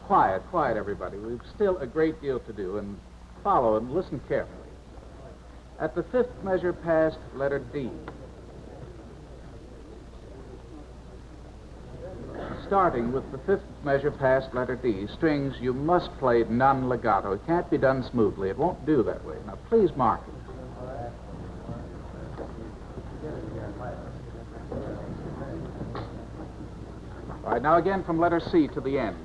quiet, everybody. We've still a great deal to do, and follow and listen carefully. At the fifth measure past, letter D. Starting with the fifth measure past letter D, strings you must play non-legato. It can't be done smoothly. It won't do that way. Now, please mark it. All right, now again from letter C to the end.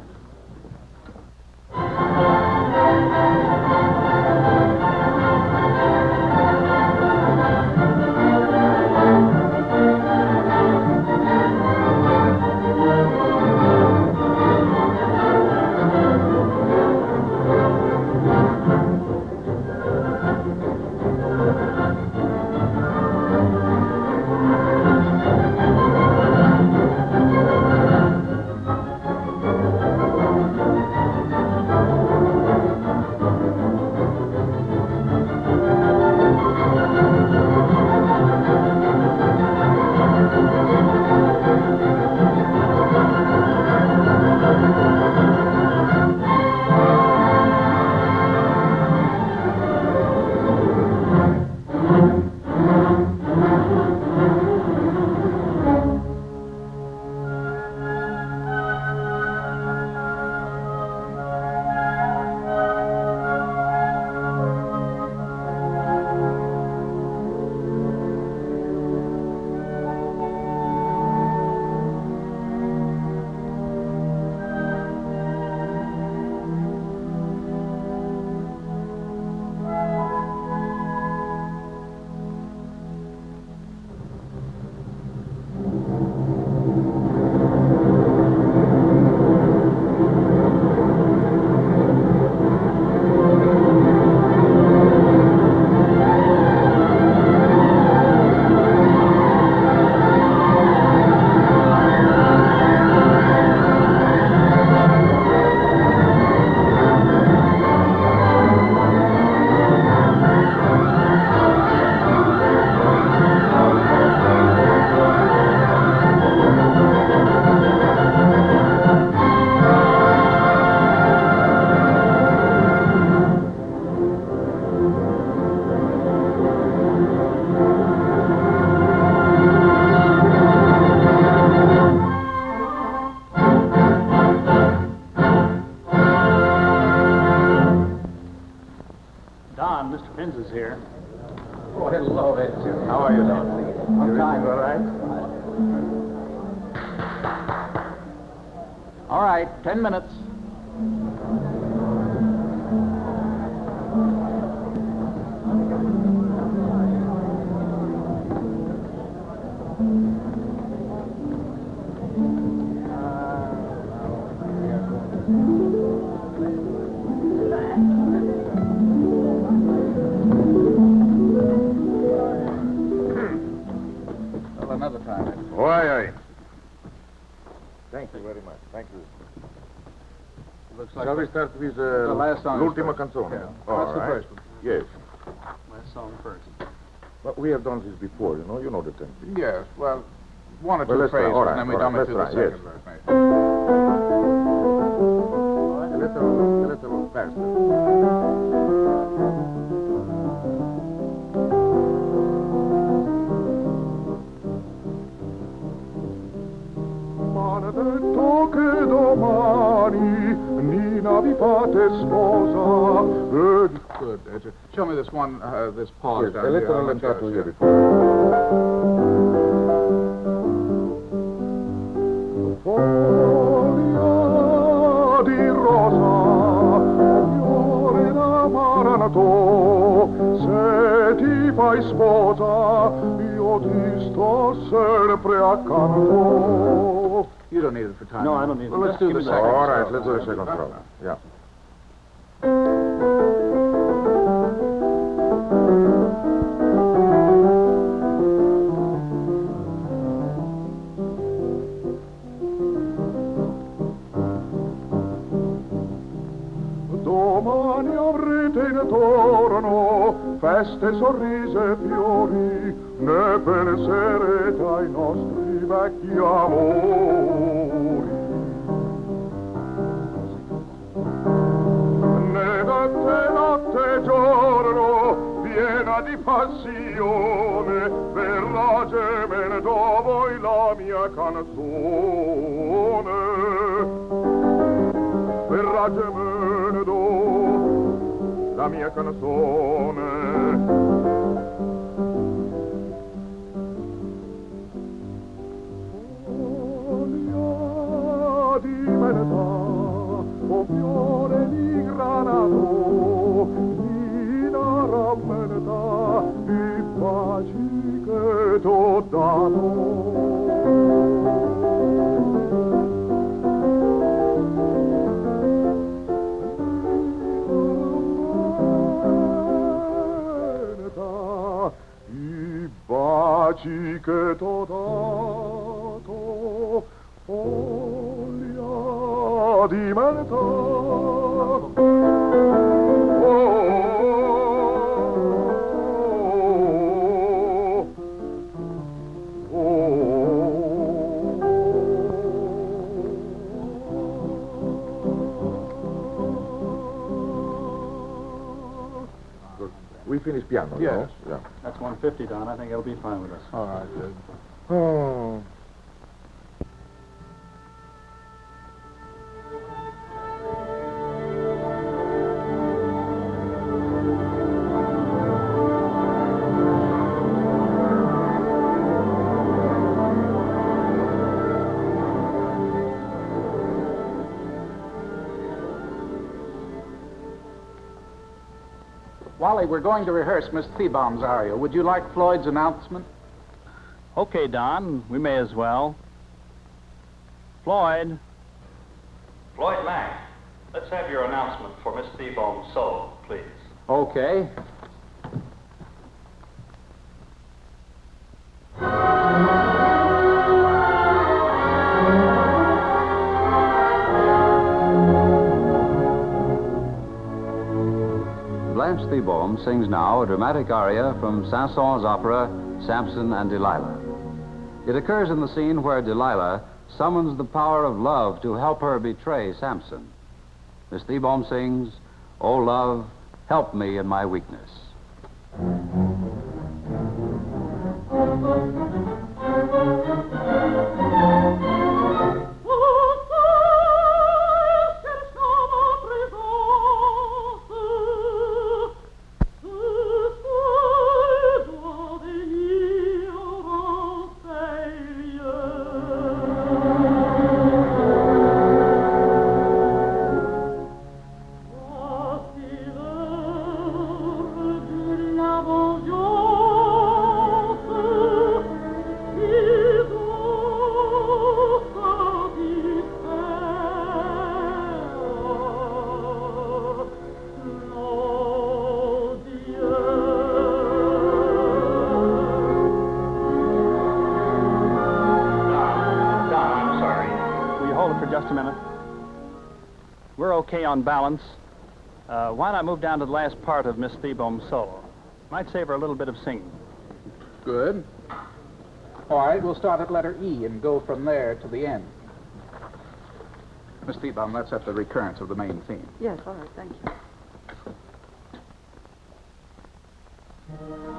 All right, 10 minutes. Well, another time. Aye. Thank you very much. Thank you. Looks like Shall we start with the last song? L'ultima canzone? Yeah. All That's the right. first one. Yes. Last song first. But we have done this before, you know the tempo. Yes, well, one or Well, two let's try. phrases, All right, and then we all dumb right, it through the let's try, second yes. verse, maybe. A little faster. Maledetto che domani Nina vi fate sposa. Good. Show me this one, this pause Yes, down a here. little on the legato chorus, here yeah. before. Foglia di rosa, fiore d'amaranto, se ti fai sposa, io ti sto sempre accanto. You don't need it for time. No, I don't need it. Well, let's do Give the me second. that. All right, let's do the second stroke. Yeah. Domani avrete intorno feste, sorrisi e fiori, ne penserete ai nostri vecchi amori. notte e giorno, piena di passione, verrà gemendo voi la mia canzone. Verrà gemendo la mia canzone. O fiore di granato, in rammenta i baci che t'ho dato. I baci che t'ho dato, foglia di menta. We finished piano, Yes. no? Yeah. That's 150, Don. I think it'll be fine with us. All right, good. Oh. Wally, we're going to rehearse Miss Thebaum's aria. Would you like Floyd's announcement? Okay, Don. We may as well. Floyd. Floyd Mack, let's have your announcement for Miss Thebaum's solo, please. Okay. Blanche Thebaum sings now a dramatic aria from Saint-Saëns' opera, Samson and Delilah. It occurs in the scene where Delilah summons the power of love to help her betray Samson. Miss Thebaum sings, "O love, help me in my weakness." We're okay on balance. Why not move down to the last part of Miss Thebaum's solo? Might save her a little bit of singing. Good. All right, we'll start at letter E and go from there to the end. Miss Thebaum, let's have the recurrence of the main theme. Yes, all right, thank you. Oh,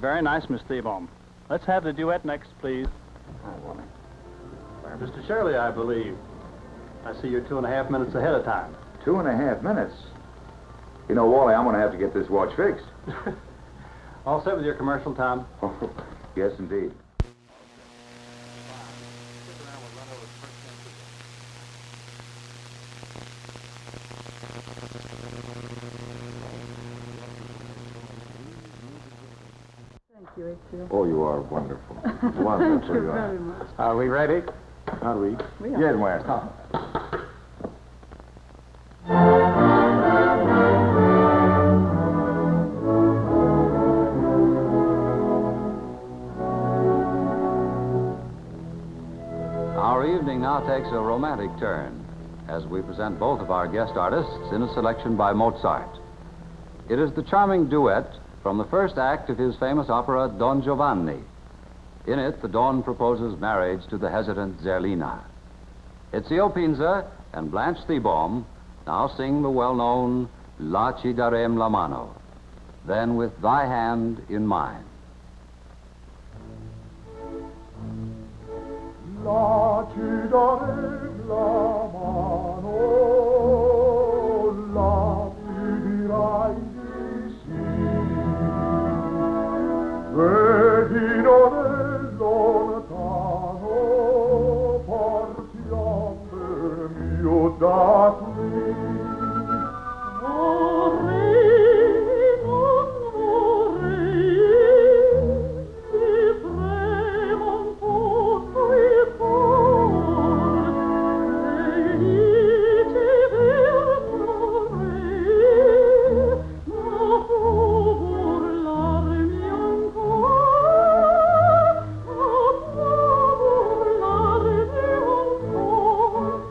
very nice, Miss Thiebaum. Let's have the duet next, please. Mr. Shirley, I believe. I see you're 2.5 minutes ahead of time. 2.5 minutes? You know, Wally, I'm going to have to get this watch fixed. All set with your commercial, Tom? Yes, indeed. Thank you, H.Q. Oh, you are wonderful. Wonderful. Thank you very much. Are we ready? Are we? We are. Yes, Master. Our evening now takes a romantic turn as we present both of our guest artists in a selection by Mozart. It is the charming duet from the first act of his famous opera Don Giovanni. In it, the Don proposes marriage to the hesitant Zerlina. Ezio Pinza and Blanche Thiebaum now sing the well-known La ci darem la mano, then with thy hand in mine. La ci darem la mano, la mi dirai di sì. Vedi non lontano, partiamo per mio da qui. Vorrei, non vorrei, ti prego un po' il cuore, e dici per vorrei, ma può burlarmi ancora, ma può burlarmi ancora.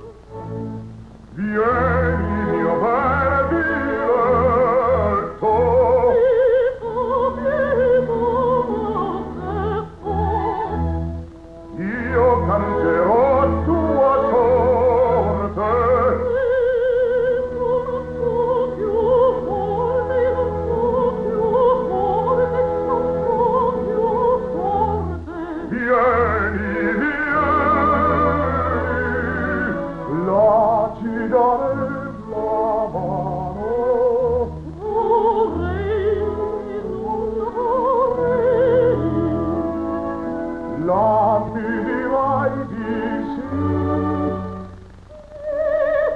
Vieni, mio bel diletto, io canterò tua sorte. Non so più forte, non so più forte, non so più forte. Vieni, vieni, la ci darem la mano. Vorrei, non vorrei, la mi dirai di sì.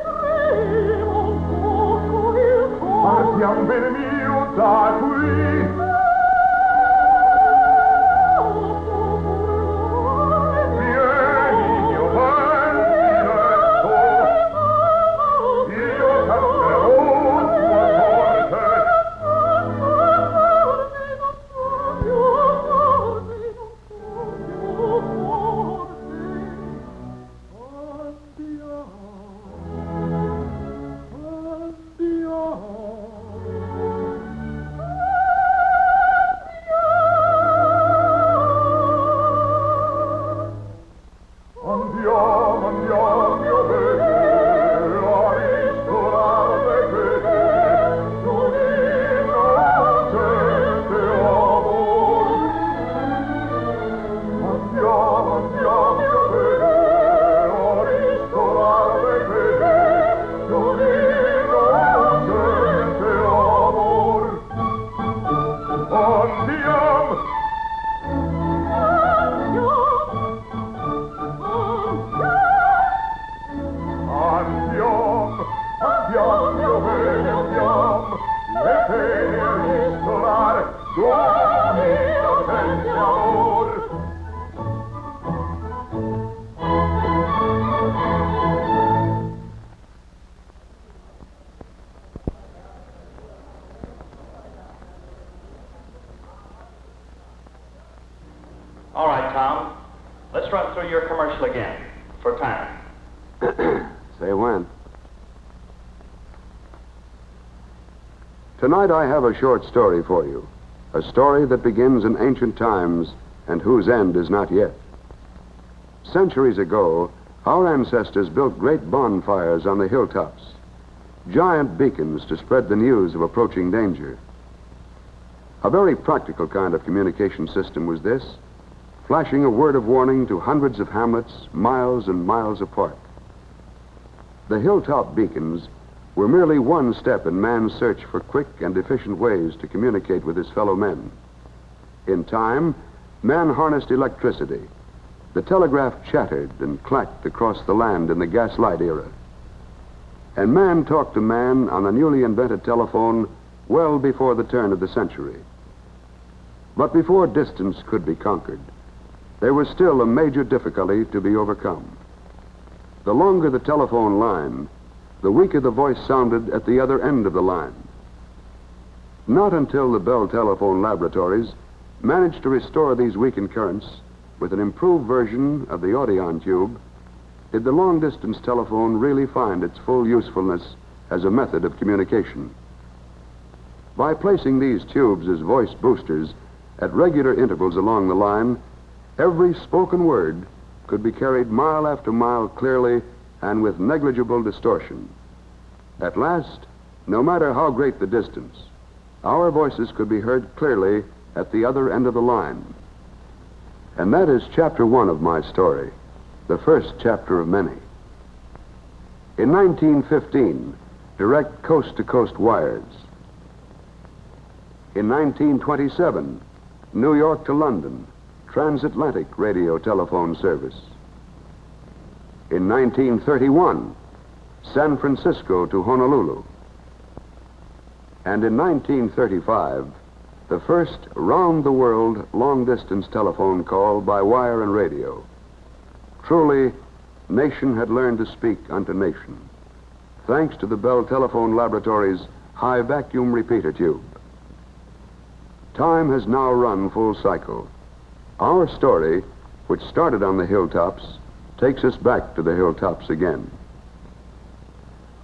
Tremo un poco il cuore. Partiam bene mio da qui. Vieni, mio bel diletto, io canterò tua sorte. Andiamo, andiamo, mio bene, a ristorare bene, non innocente amor. Andiamo, andiamo, mio bene, a ristorare bene, non innocente amor. Andiamo. Andiamo, andiamo, mio bene, andiamo, le pene a ristorare, non innocente amor. All right, Tom. Let's run through your commercial again for time. Say when. Tonight I have a short story for you. A story that begins in ancient times and whose end is not yet. Centuries ago, our ancestors built great bonfires on the hilltops, giant beacons to spread the news of approaching danger. A very practical kind of communication system was this, flashing a word of warning to hundreds of hamlets miles and miles apart. The hilltop beacons were merely one step in man's search for quick and efficient ways to communicate with his fellow men. In time, man harnessed electricity. The telegraph chattered and clacked across the land in the gaslight era. And man talked to man on the newly invented telephone well before the turn of the century. But before distance could be conquered, there was still a major difficulty to be overcome. The longer the telephone line, the weaker the voice sounded at the other end of the line. Not until the Bell Telephone Laboratories managed to restore these weakened currents with an improved version of the Audion tube did the long-distance telephone really find its full usefulness as a method of communication. By placing these tubes as voice boosters at regular intervals along the line, every spoken word could be carried mile after mile clearly and with negligible distortion. At last, no matter how great the distance, our voices could be heard clearly at the other end of the line. And that is chapter 1 of my story, the first chapter of many. In 1915, direct coast-to-coast wires. In 1927, New York to London, transatlantic radio telephone service. In 1931, San Francisco to Honolulu. And in 1935, the first round-the-world long-distance telephone call by wire and radio. Truly, nation had learned to speak unto nation, thanks to the Bell Telephone Laboratories' high vacuum repeater tube. Time has now run full cycle. Our story, which started on the hilltops, takes us back to the hilltops again.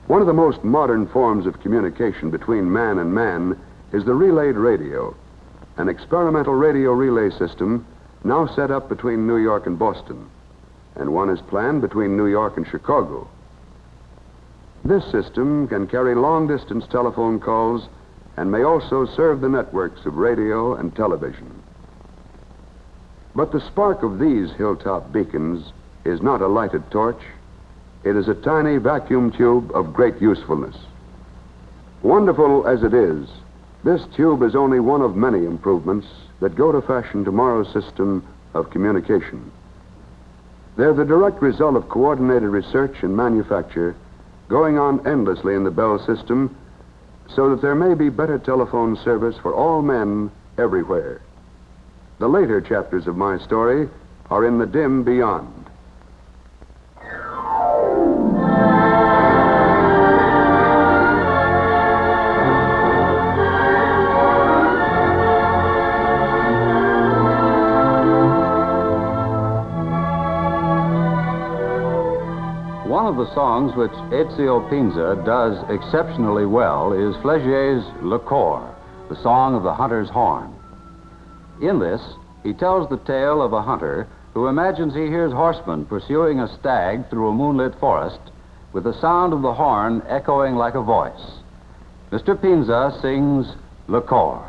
One of the most modern forms of communication between man and man is the relayed radio, an experimental radio relay system now set up between New York and Boston, and one is planned between New York and Chicago. This system can carry long-distance telephone calls and may also serve the networks of radio and television. But the spark of these hilltop beacons is not a lighted torch. It is a tiny vacuum tube of great usefulness. Wonderful as it is, this tube is only one of many improvements that go to fashion tomorrow's system of communication. They're the direct result of coordinated research and manufacture going on endlessly in the Bell system so that there may be better telephone service for all men everywhere. The later chapters of my story are in the dim beyond. One of the songs which Ezio Pinza does exceptionally well is Flegier's Le Cor, the song of the hunter's horn. In this, he tells the tale of a hunter who imagines he hears horsemen pursuing a stag through a moonlit forest with the sound of the horn echoing like a voice. Mr. Pinza sings Le Cor.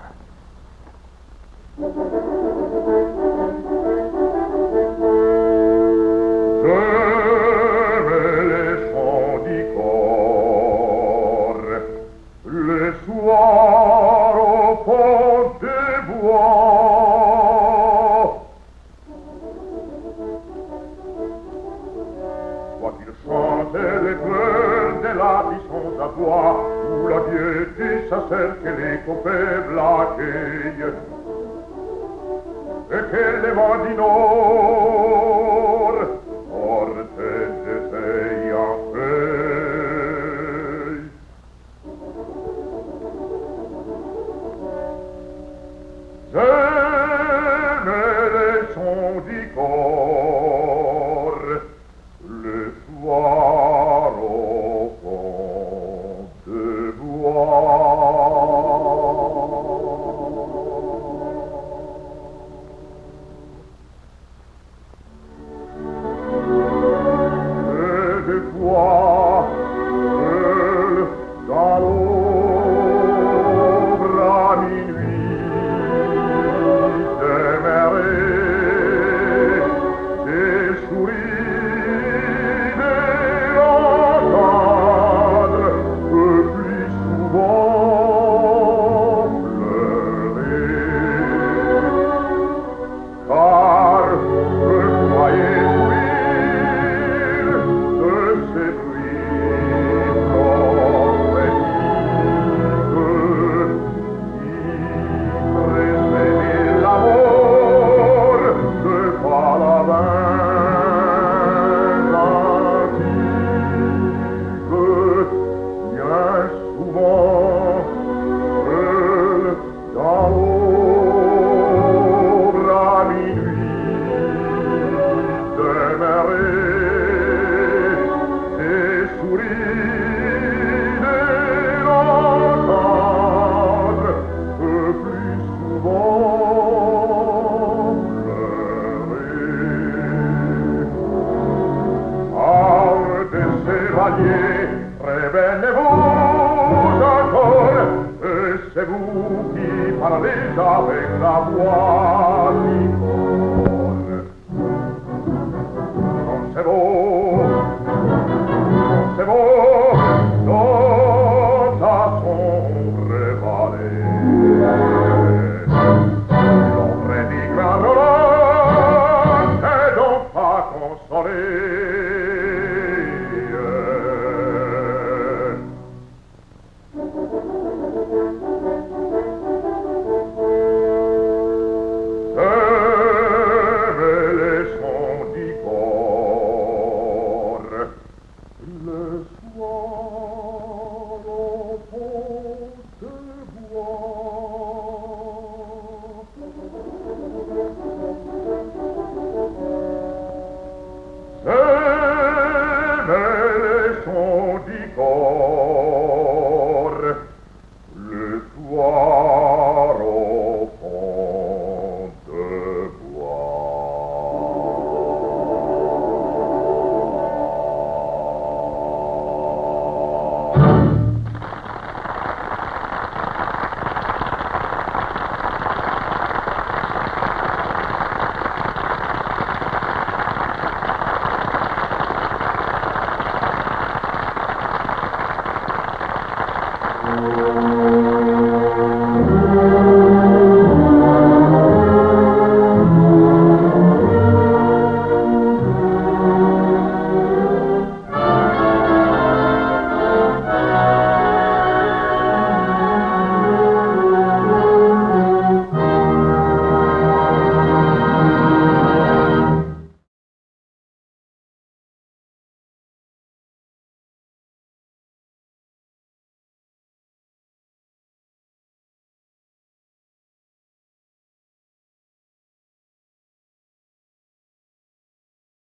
Où la gaieté s'acerque et les copains l'accueillent, et que les vents du nord portent des feuilles en feuilles. J'aime les sons du corps le soir au fond de et de toi, seul dans l'ombre à minuit, chevalier, réveillez-vous encore, et c'est vous qui parlez avec la voix du corps. Pensez-vous, dans ta sombre vallée, l'ombre di Gran Roland n'est donc pas consolée.